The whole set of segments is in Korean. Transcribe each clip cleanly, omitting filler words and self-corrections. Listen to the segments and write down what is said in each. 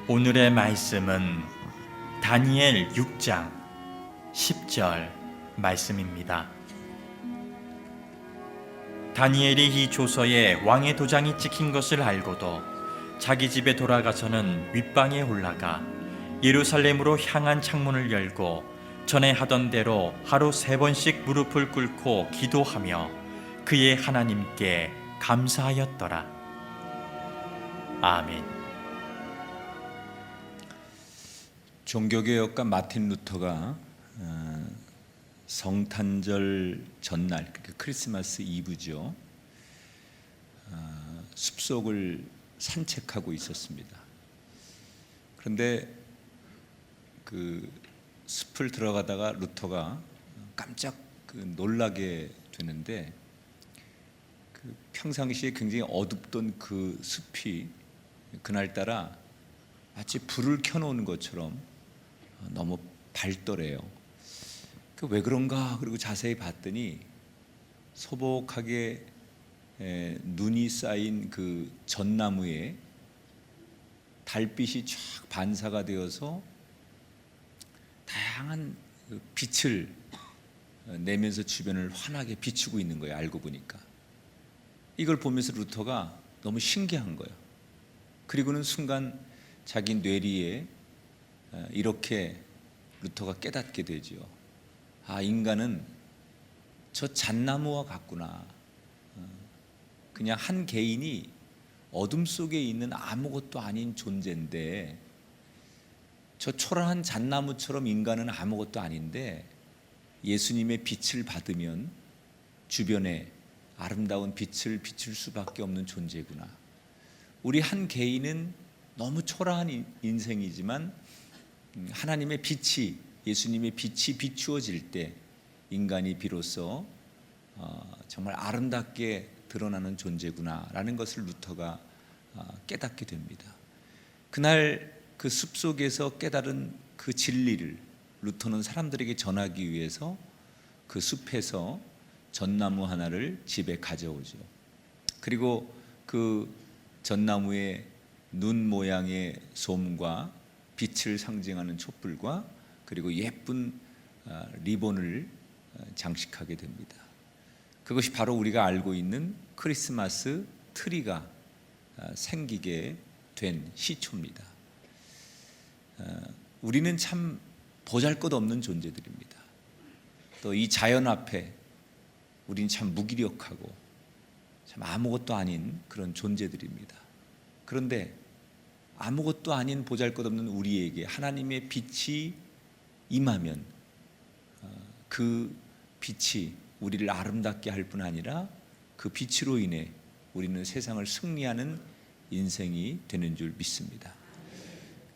오늘의 말씀은 다니엘 6장 10절 말씀입니다. 다니엘이 이 조서에 왕의 도장이 찍힌 것을 알고도 자기 집에 돌아가서는 윗방에 올라가 예루살렘으로 향한 창문을 열고 전에 하던 대로 하루 3번씩 무릎을 꿇고 기도하며 그의 하나님께 감사하였더라. 아멘. 종교개혁가 마틴 루터가 성탄절 전날, 그러니까 크리스마스 이브죠, 숲속을 산책하고 있었습니다. 그런데 그 숲을 들어가다가 루터가 깜짝 놀라게 되는데, 그 평상시에 굉장히 어둡던 그 숲이 그날따라 마치 불을 켜놓은 것처럼 너무 밝더래요. 왜 그런가? 그리고 자세히 봤더니 소복하게 눈이 쌓인 그 전나무에 달빛이 쫙 반사가 되어서 다양한 빛을 내면서 주변을 환하게 비추고 있는 거예요. 알고 보니까 이걸 보면서 루터가 너무 신기한 거예요. 그리고는 순간 자기 뇌리에 이렇게 루터가 깨닫게 되죠. 아, 인간은 저 잣나무와 같구나. 그냥 한 개인이 어둠 속에 있는 아무것도 아닌 존재인데, 저 초라한 잣나무처럼 인간은 아무것도 아닌데 예수님의 빛을 받으면 주변에 아름다운 빛을 비출 수밖에 없는 존재구나. 우리 한 개인은 너무 초라한 인생이지만 하나님의 빛이, 예수님의 빛이 비추어질 때 인간이 비로소 정말 아름답게 드러나는 존재구나라는 것을 루터가 깨닫게 됩니다. 그날 그 숲속에서 깨달은 그 진리를 루터는 사람들에게 전하기 위해서 그 숲에서 전나무 하나를 집에 가져오죠. 그리고 그 전나무에 눈 모양의 솜과 빛을 상징하는 촛불과 그리고 예쁜 리본을 장식하게 됩니다. 그것이 바로 우리가 알고 있는 크리스마스 트리가 생기게 된 시초입니다. 우리는 참 보잘것없는 존재들입니다. 또 이 자연 앞에 우리는 참 무기력하고 참 아무것도 아닌 그런 존재들입니다. 그런데 아무것도 아닌 보잘것없는 우리에게 하나님의 빛이 임하면 그 빛이 우리를 아름답게 할 뿐 아니라 그 빛으로 인해 우리는 세상을 승리하는 인생이 되는 줄 믿습니다.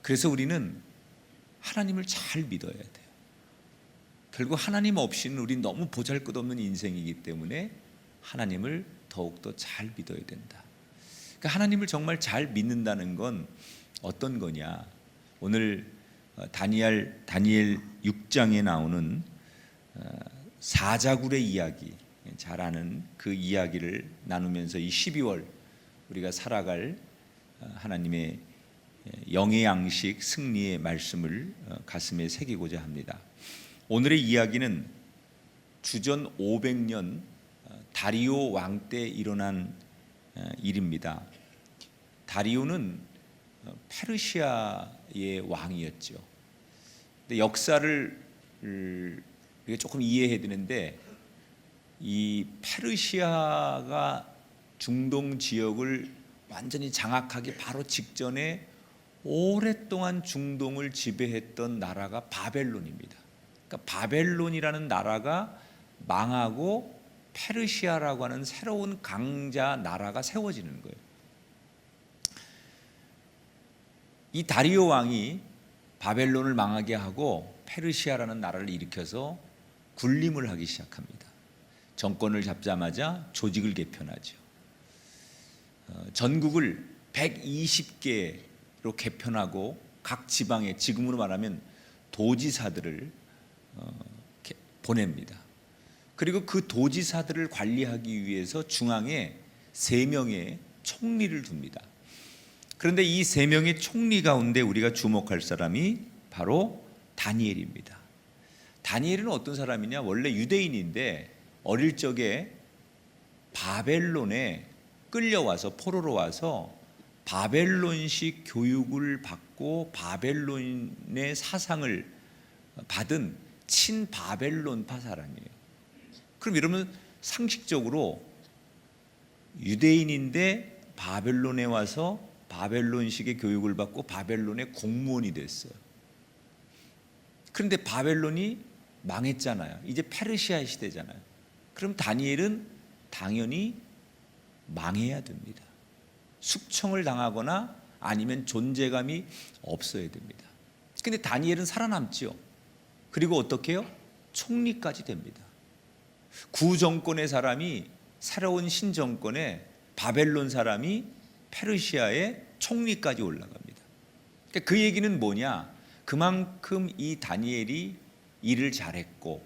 그래서 우리는 하나님을 잘 믿어야 돼요. 결국 하나님 없이는 우리는 너무 보잘것없는 인생이기 때문에 하나님을 더욱더 잘 믿어야 된다. 그러니까 하나님을 정말 잘 믿는다는 건 어떤 거냐? 오늘 다니엘 6장에 나오는 사자굴의 이야기, 잘 아는 그 이야기를 나누면서 이 12월 우리가 살아갈 하나님의 영의 양식 승리의 말씀을 가슴에 새기고자 합니다. 오늘의 이야기는 주전 500년 다리오 왕 때 일어난 일입니다. 다리오는 페르시아의 왕이었죠. 근데 역사를 우리가 조금 이해해야 되는데, 이 페르시아가 중동 지역을 완전히 장악하기 바로 직전에 오랫동안 중동을 지배했던 나라가 바벨론입니다. 그러니까 바벨론이라는 나라가 망하고 페르시아라고 하는 새로운 강자 나라가 세워지는 거예요. 이 다리오 왕이 바벨론을 망하게 하고 페르시아라는 나라를 일으켜서 군림을 하기 시작합니다. 정권을 잡자마자 조직을 개편하죠. 전국을 120개로 개편하고 각 지방에, 지금으로 말하면 도지사들을 보냅니다. 그리고 그 도지사들을 관리하기 위해서 중앙에 3명의 총리를 둡니다. 그런데 이 3명의 총리 가운데 우리가 주목할 사람이 바로 다니엘입니다. 다니엘은 어떤 사람이냐? 원래 유대인인데 어릴 적에 바벨론에 끌려와서 포로로 와서 바벨론식 교육을 받고 바벨론의 사상을 받은 친바벨론파 사람이에요. 그럼 이러면 상식적으로 유대인인데 바벨론에 와서 바벨론식의 교육을 받고 바벨론의 공무원이 됐어요. 그런데 바벨론이 망했잖아요. 이제 페르시아 시대잖아요. 그럼 다니엘은 당연히 망해야 됩니다. 숙청을 당하거나 아니면 존재감이 없어야 됩니다. 근데 다니엘은 살아남지요. 그리고 어떻게 해요? 총리까지 됩니다. 구정권의 사람이 새로운 신정권에 바벨론 사람이 페르시아의 총리까지 올라갑니다. 그러니까 그 얘기는 뭐냐? 그만큼 이 다니엘이 일을 잘했고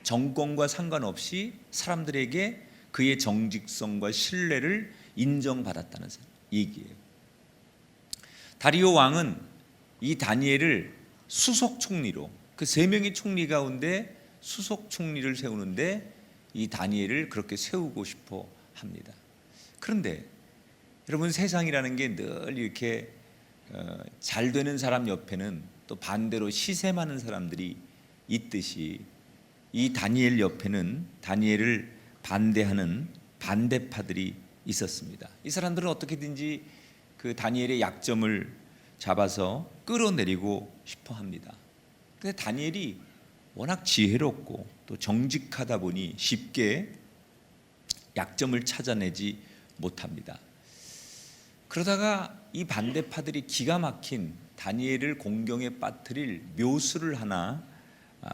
정권과 상관없이 사람들에게 그의 정직성과 신뢰를 인정받았다는 얘기예요. 다리오 왕은 이 다니엘을 수석 총리로, 그 3명의 총리 가운데 수석 총리를 세우는데 이 다니엘을 그렇게 세우고 싶어 합니다. 그런데 여러분, 세상이라는 게 늘 이렇게 잘 되는 사람 옆에는 또 반대로 시샘하는 사람들이 있듯이 이 다니엘 옆에는 다니엘을 반대하는 반대파들이 있었습니다. 이 사람들은 어떻게든지 그 다니엘의 약점을 잡아서 끌어내리고 싶어 합니다. 근데 다니엘이 워낙 지혜롭고 또 정직하다 보니 쉽게 약점을 찾아내지 못합니다. 그러다가 이 반대파들이 기가 막힌 다니엘을 공경에 빠뜨릴 묘수를 하나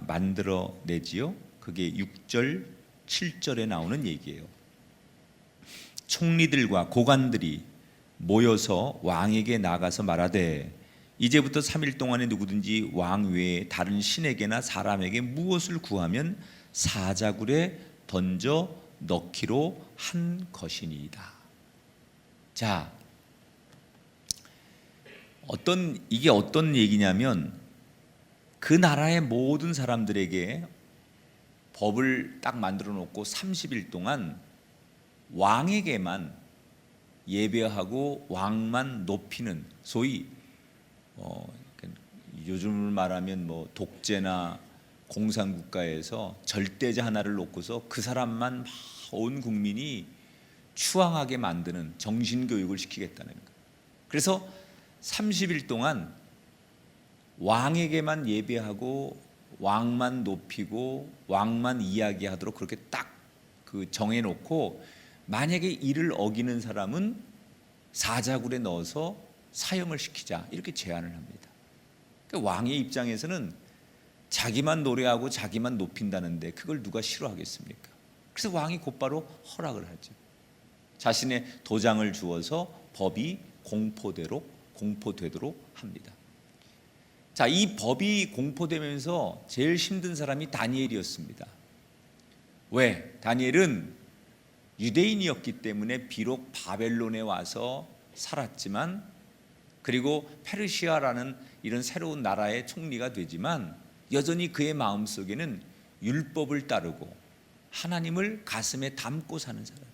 만들어내지요. 그게 6절, 7절에 나오는 얘기예요. 총리들과 고관들이 모여서 왕에게 나가서 말하되 이제부터 3일 동안에 누구든지 왕 외에 다른 신에게나 사람에게 무엇을 구하면 사자굴에 던져 넣기로 한 것이니이다. 자, 이게 어떤 얘기냐면 그 나라의 모든 사람들에게 법을 딱 만들어 놓고 30일 동안 왕에게만 예배하고 왕만 높이는, 소위 요즘을 말하면 뭐 독재나 공산국가에서 절대자 하나를 놓고서 그 사람만 온 국민이 추앙하게 만드는 정신교육을 시키겠다는 거예요. 그래서 30일 동안 왕에게만 예배하고 왕만 높이고 왕만 이야기하도록 그렇게 딱 그 정해놓고, 만약에 이를 어기는 사람은 사자굴에 넣어서 사형을 시키자, 이렇게 제안을 합니다. 그러니까 왕의 입장에서는 자기만 노래하고 자기만 높인다는데 그걸 누가 싫어하겠습니까? 그래서 왕이 곧바로 허락을 하죠. 자신의 도장을 주어서 법이 공포되도록 합니다. 자, 이 법이 공포되면서 제일 힘든 사람이 다니엘이었습니다. 왜? 다니엘은 유대인이었기 때문에 비록 바벨론에 와서 살았지만, 그리고 페르시아라는 이런 새로운 나라의 총리가 되지만 여전히 그의 마음속에는 율법을 따르고 하나님을 가슴에 담고 사는 사람.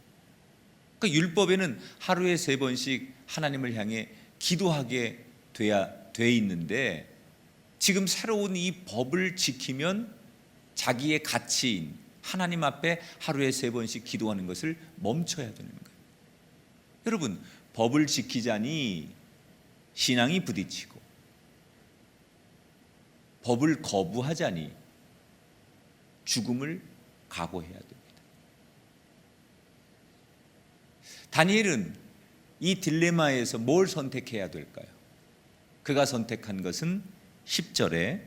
그러니까 율법에는 하루에 3번씩 하나님을 향해 기도하게 돼 있는데, 지금 새로운 이 법을 지키면 자기의 가치인 하나님 앞에 하루에 3번씩 기도하는 것을 멈춰야 되는 거예요. 여러분, 법을 지키자니 신앙이 부딪히고 법을 거부하자니 죽음을 각오해야 됩니다. 다니엘은 이 딜레마에서 뭘 선택해야 될까요? 그가 선택한 것은 10절에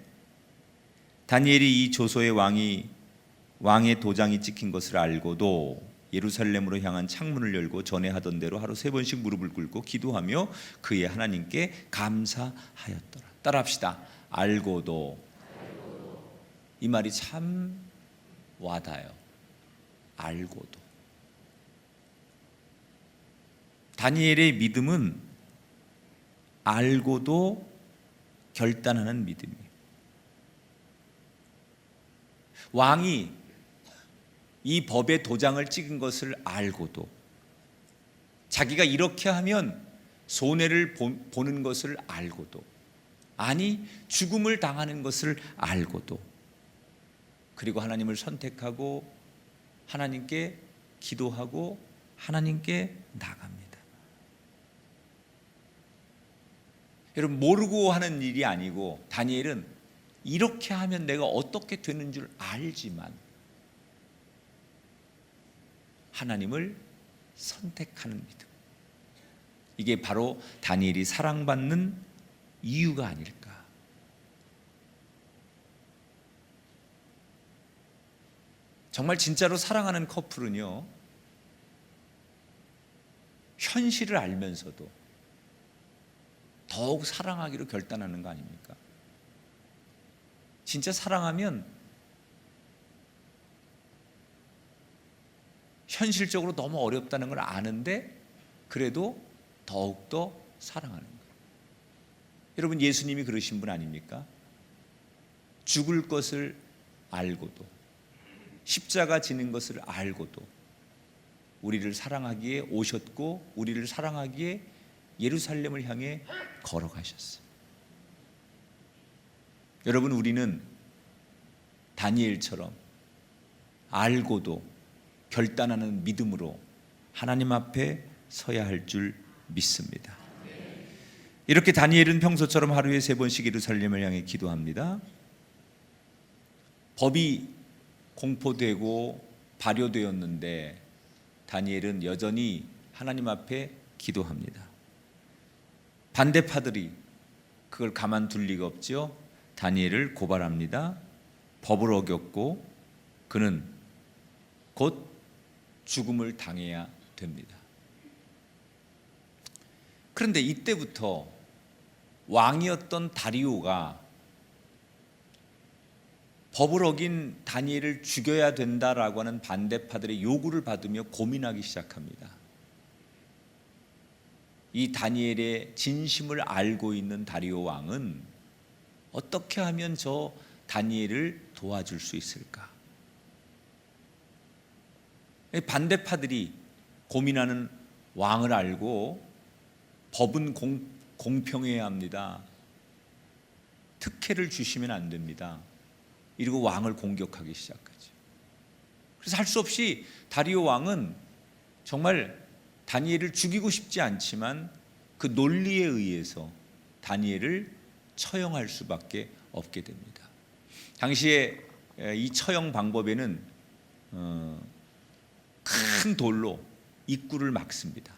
다니엘이 이 조소의 왕의 도장이 찍힌 것을 알고도 예루살렘으로 향한 창문을 열고 전에 하던 대로 하루 3번씩 무릎을 꿇고 기도하며 그의 하나님께 감사하였더라. 따라합시다. 알고도. 이 말이 참 와닿아요. 알고도. 다니엘의 믿음은 알고도 결단하는 믿음이에요. 왕이 이 법의 도장을 찍은 것을 알고도, 자기가 이렇게 하면 손해를 보는 것을 알고도, 아니 죽음을 당하는 것을 알고도, 그리고 하나님을 선택하고 하나님께 기도하고 하나님께 나갑니다. 여러분, 모르고 하는 일이 아니고 다니엘은 이렇게 하면 내가 어떻게 되는 줄 알지만 하나님을 선택하는 믿음, 이게 바로 다니엘이 사랑받는 이유가 아닐까. 정말 진짜로 사랑하는 커플은요, 현실을 알면서도 더욱 사랑하기로 결단하는 거 아닙니까? 진짜 사랑하면 현실적으로 너무 어렵다는 걸 아는데 그래도 더욱더 사랑하는 거예요. 여러분, 예수님이 그러신 분 아닙니까? 죽을 것을 알고도, 십자가 지는 것을 알고도 우리를 사랑하기에 오셨고 우리를 사랑하기에 예루살렘을 향해 걸어가셨어요. 여러분, 우리는 다니엘처럼 알고도 결단하는 믿음으로 하나님 앞에 서야 할 줄 믿습니다. 이렇게 다니엘은 평소처럼 하루에 3번씩 예루살렘을 향해 기도합니다. 법이 공포되고 발효되었는데 다니엘은 여전히 하나님 앞에 기도합니다. 반대파들이 그걸 가만둘 리가 없죠. 다니엘을 고발합니다. 법을 어겼고 그는 곧 죽음을 당해야 됩니다. 그런데 이때부터 왕이었던 다리오가 법을 어긴 다니엘을 죽여야 된다라고 하는 반대파들의 요구를 받으며 고민하기 시작합니다. 이 다니엘의 진심을 알고 있는 다리오 왕은 어떻게 하면 저 다니엘을 도와줄 수 있을까? 반대파들이 고민하는 왕을 알고 법은 공평해야 합니다. 특혜를 주시면 안 됩니다. 이러고 왕을 공격하기 시작하죠. 그래서 할 수 없이 다리오 왕은 정말 다니엘을 죽이고 싶지 않지만 그 논리에 의해서 다니엘을 처형할 수밖에 없게 됩니다. 당시에 이 처형 방법에는 큰 돌로 입구를 막습니다.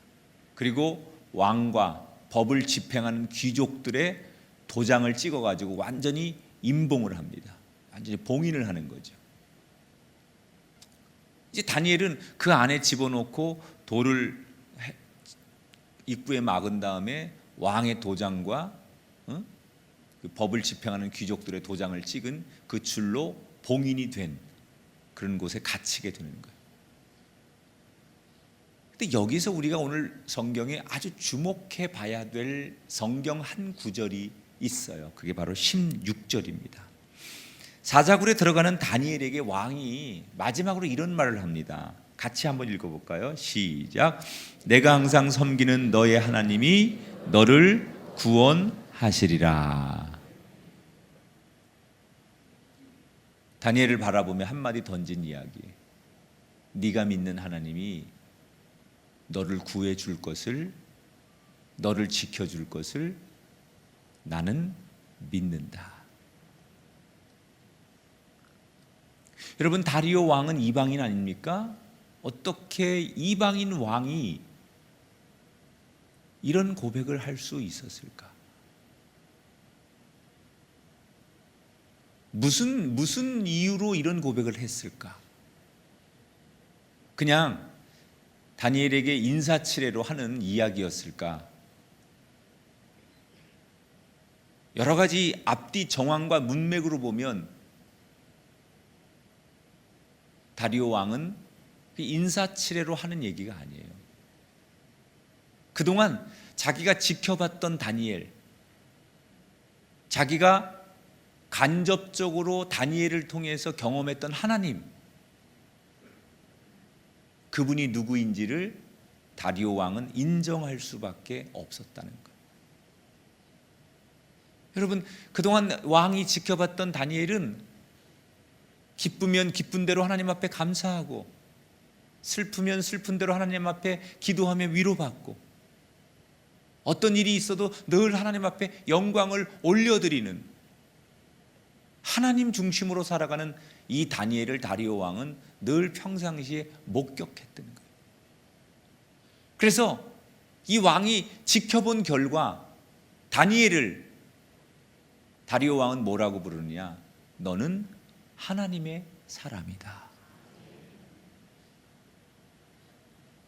그리고 왕과 법을 집행하는 귀족들의 도장을 찍어가지고 완전히 임봉을 합니다. 완전히 봉인을 하는 거죠. 이제 다니엘은 그 안에 집어넣고 돌을 입구에 막은 다음에 왕의 도장과 그 법을 집행하는 귀족들의 도장을 찍은 그 줄로 봉인이 된 그런 곳에 갇히게 되는 거예요. 근데 여기서 우리가 오늘 성경에 아주 주목해 봐야 될 성경 한 구절이 있어요. 그게 바로 16절입니다. 사자굴에 들어가는 다니엘에게 왕이 마지막으로 이런 말을 합니다. 같이 한번 읽어볼까요? 시작. 내가 항상 섬기는 너의 하나님이 너를 구원하시리라. 다니엘을 바라보며 한마디 던진 이야기. 네가 믿는 하나님이 너를 구해 줄 것을, 너를 지켜줄 것을 나는 믿는다. 여러분, 다리오 왕은 이방인 아닙니까? 어떻게 이방인 왕이 이런 고백을 할 수 있었을까? 무슨 이유로 이런 고백을 했을까? 그냥 다니엘에게 인사치레로 하는 이야기였을까? 여러 가지 앞뒤 정황과 문맥으로 보면 다리오 왕은 인사치레로 하는 얘기가 아니에요. 그동안 자기가 지켜봤던 다니엘, 자기가 간접적으로 다니엘을 통해서 경험했던 하나님, 그분이 누구인지를 다리오 왕은 인정할 수밖에 없었다는 거예요. 여러분, 그동안 왕이 지켜봤던 다니엘은 기쁘면 기쁜 대로 하나님 앞에 감사하고, 슬프면 슬픈 대로 하나님 앞에 기도하며 위로받고, 어떤 일이 있어도 늘 하나님 앞에 영광을 올려드리는 하나님 중심으로 살아가는 이 다니엘을 다리오 왕은 늘 평상시에 목격했던 거예요. 그래서 이 왕이 지켜본 결과 다니엘을 다리오 왕은 뭐라고 부르느냐? 너는 하나님의 사람이다.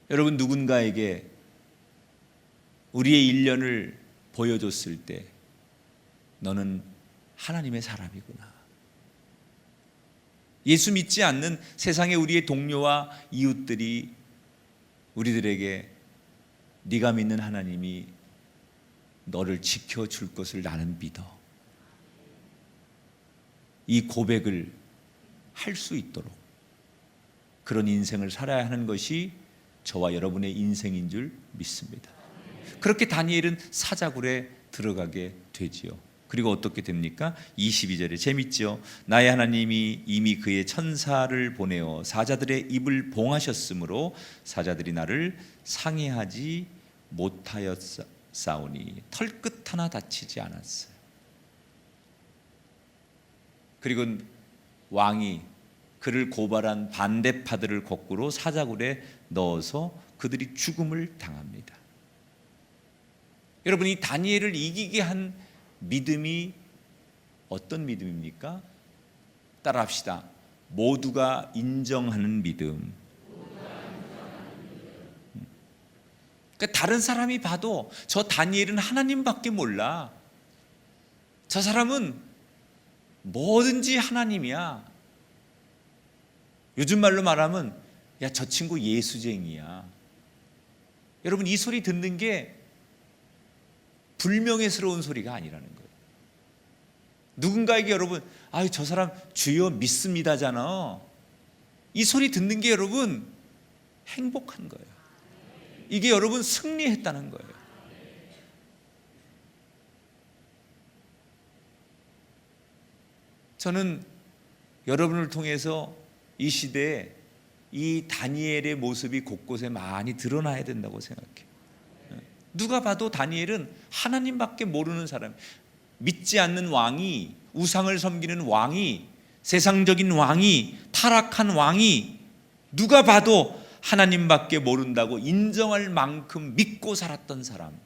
여러분, 누군가에게 우리의 일련을 보여줬을 때 너는 하나님의 사람이구나. 예수 믿지 않는 세상의 우리의 동료와 이웃들이 우리들에게 네가 믿는 하나님이 너를 지켜줄 것을 나는 믿어. 이 고백을 할 수 있도록 그런 인생을 살아야 하는 것이 저와 여러분의 인생인 줄 믿습니다. 그렇게 다니엘은 사자굴에 들어가게 되지요. 그리고 어떻게 됩니까? 22절에 재밌죠. 나의 하나님이 이미 그의 천사를 보내어 사자들의 입을 봉하셨으므로 사자들이 나를 상해하지 못하였사오니 털끝 하나 다치지 않았어요. 그리고 왕이 그를 고발한 반대파들을 거꾸로 사자굴에 넣어서 그들이 죽음을 당합니다. 여러분, 이 다니엘을 이기게 한 믿음이 어떤 믿음입니까? 따라합시다. 모두가 인정하는 믿음. 그러니까 다른 사람이 봐도 저 다니엘은 하나님밖에 몰라. 저 사람은 뭐든지 하나님이야. 요즘 말로 말하면 야, 저 친구 예수쟁이야. 여러분, 이 소리 듣는 게 불명예스러운 소리가 아니라는 거예요. 누군가에게 여러분, 아유, 저 사람 주여 믿습니다잖아. 이 소리 듣는 게 여러분 행복한 거예요. 이게 여러분 승리했다는 거예요. 저는 여러분을 통해서 이 시대에 이 다니엘의 모습이 곳곳에 많이 드러나야 된다고 생각해요. 누가 봐도 다니엘은 하나님밖에 모르는 사람, 믿지 않는 왕이, 우상을 섬기는 왕이, 세상적인 왕이, 타락한 왕이 누가 봐도 하나님밖에 모른다고 인정할 만큼 믿고 살았던 사람,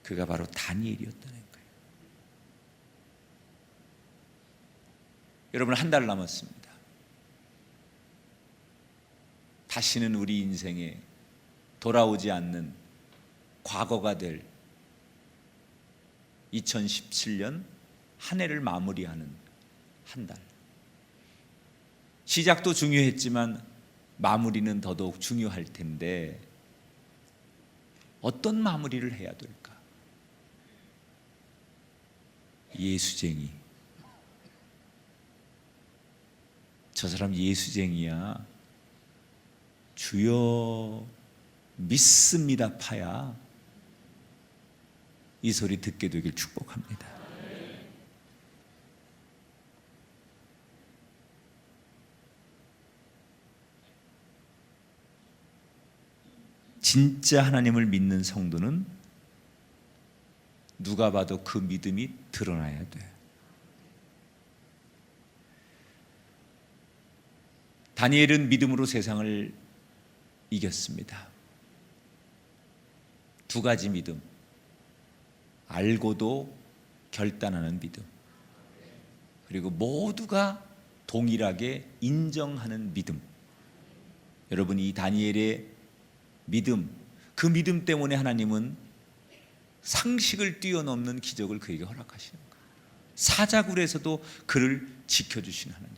그가 바로 다니엘이었다는 거예요. 여러분, 한 달 남았습니다. 다시는 우리 인생에 돌아오지 않는 과거가 될 2017년 한 해를 마무리하는 한 달. 시작도 중요했지만 마무리는 더더욱 중요할 텐데 어떤 마무리를 해야 될까? 예수쟁이. 저 사람 예수쟁이야. 주여 믿습니다 파야. 이 소리 듣게 되길 축복합니다. 진짜 하나님을 믿는 성도는 누가 봐도 그 믿음이 드러나야 돼요. 다니엘은 믿음으로 세상을 이겼습니다. 두 가지 믿음. 알고도 결단하는 믿음. 그리고 모두가 동일하게 인정하는 믿음. 여러분, 이 다니엘의 믿음, 그 믿음 때문에 하나님은 상식을 뛰어넘는 기적을 그에게 허락하시는 거예요. 사자굴에서도 그를 지켜주신 하나님.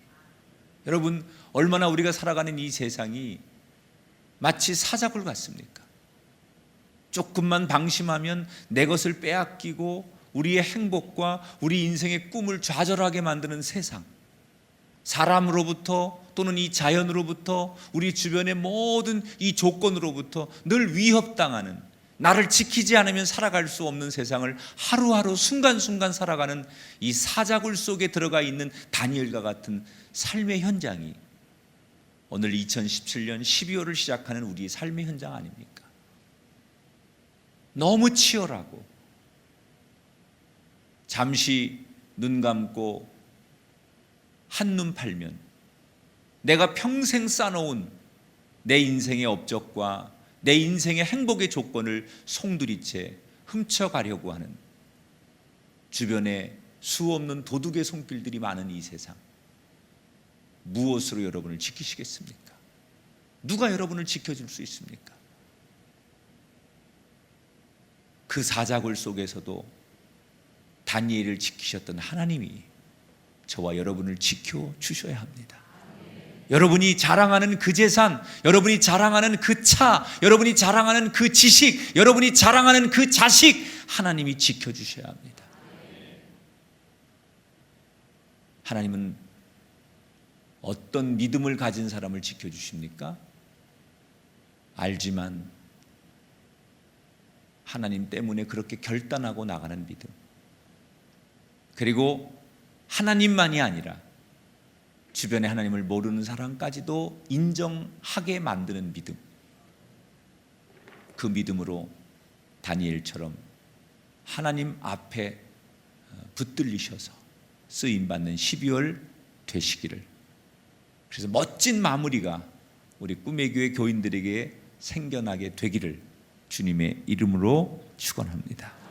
여러분, 얼마나 우리가 살아가는 이 세상이 마치 사자굴 같습니까? 조금만 방심하면 내 것을 빼앗기고 우리의 행복과 우리 인생의 꿈을 좌절하게 만드는 세상, 사람으로부터 또는 이 자연으로부터 우리 주변의 모든 이 조건으로부터 늘 위협당하는, 나를 지키지 않으면 살아갈 수 없는 세상을 하루하루 순간순간 살아가는 이 사자굴 속에 들어가 있는 다니엘과 같은 삶의 현장이 오늘 2017년 12월을 시작하는 우리의 삶의 현장 아닙니까? 너무 치열하고 잠시 눈 감고 한눈 팔면 내가 평생 쌓아놓은 내 인생의 업적과 내 인생의 행복의 조건을 송두리째 훔쳐가려고 하는 주변에 수없는 도둑의 손길들이 많은 이 세상, 무엇으로 여러분을 지키시겠습니까? 누가 여러분을 지켜줄 수 있습니까? 그 사자굴 속에서도 다니엘을 지키셨던 하나님이 저와 여러분을 지켜주셔야 합니다. 여러분이 자랑하는 그 재산, 여러분이 자랑하는 그 차, 여러분이 자랑하는 그 지식, 여러분이 자랑하는 그 자식, 하나님이 지켜주셔야 합니다. 하나님은 어떤 믿음을 가진 사람을 지켜주십니까? 알지만 하나님 때문에 그렇게 결단하고 나가는 믿음, 그리고 하나님만이 아니라 주변에 하나님을 모르는 사람까지도 인정하게 만드는 믿음, 그 믿음으로 다니엘처럼 하나님 앞에 붙들리셔서 쓰임받는 12월 되시기를, 그래서 멋진 마무리가 우리 꿈의 교회 교인들에게 생겨나게 되기를 주님의 이름으로 축원합니다.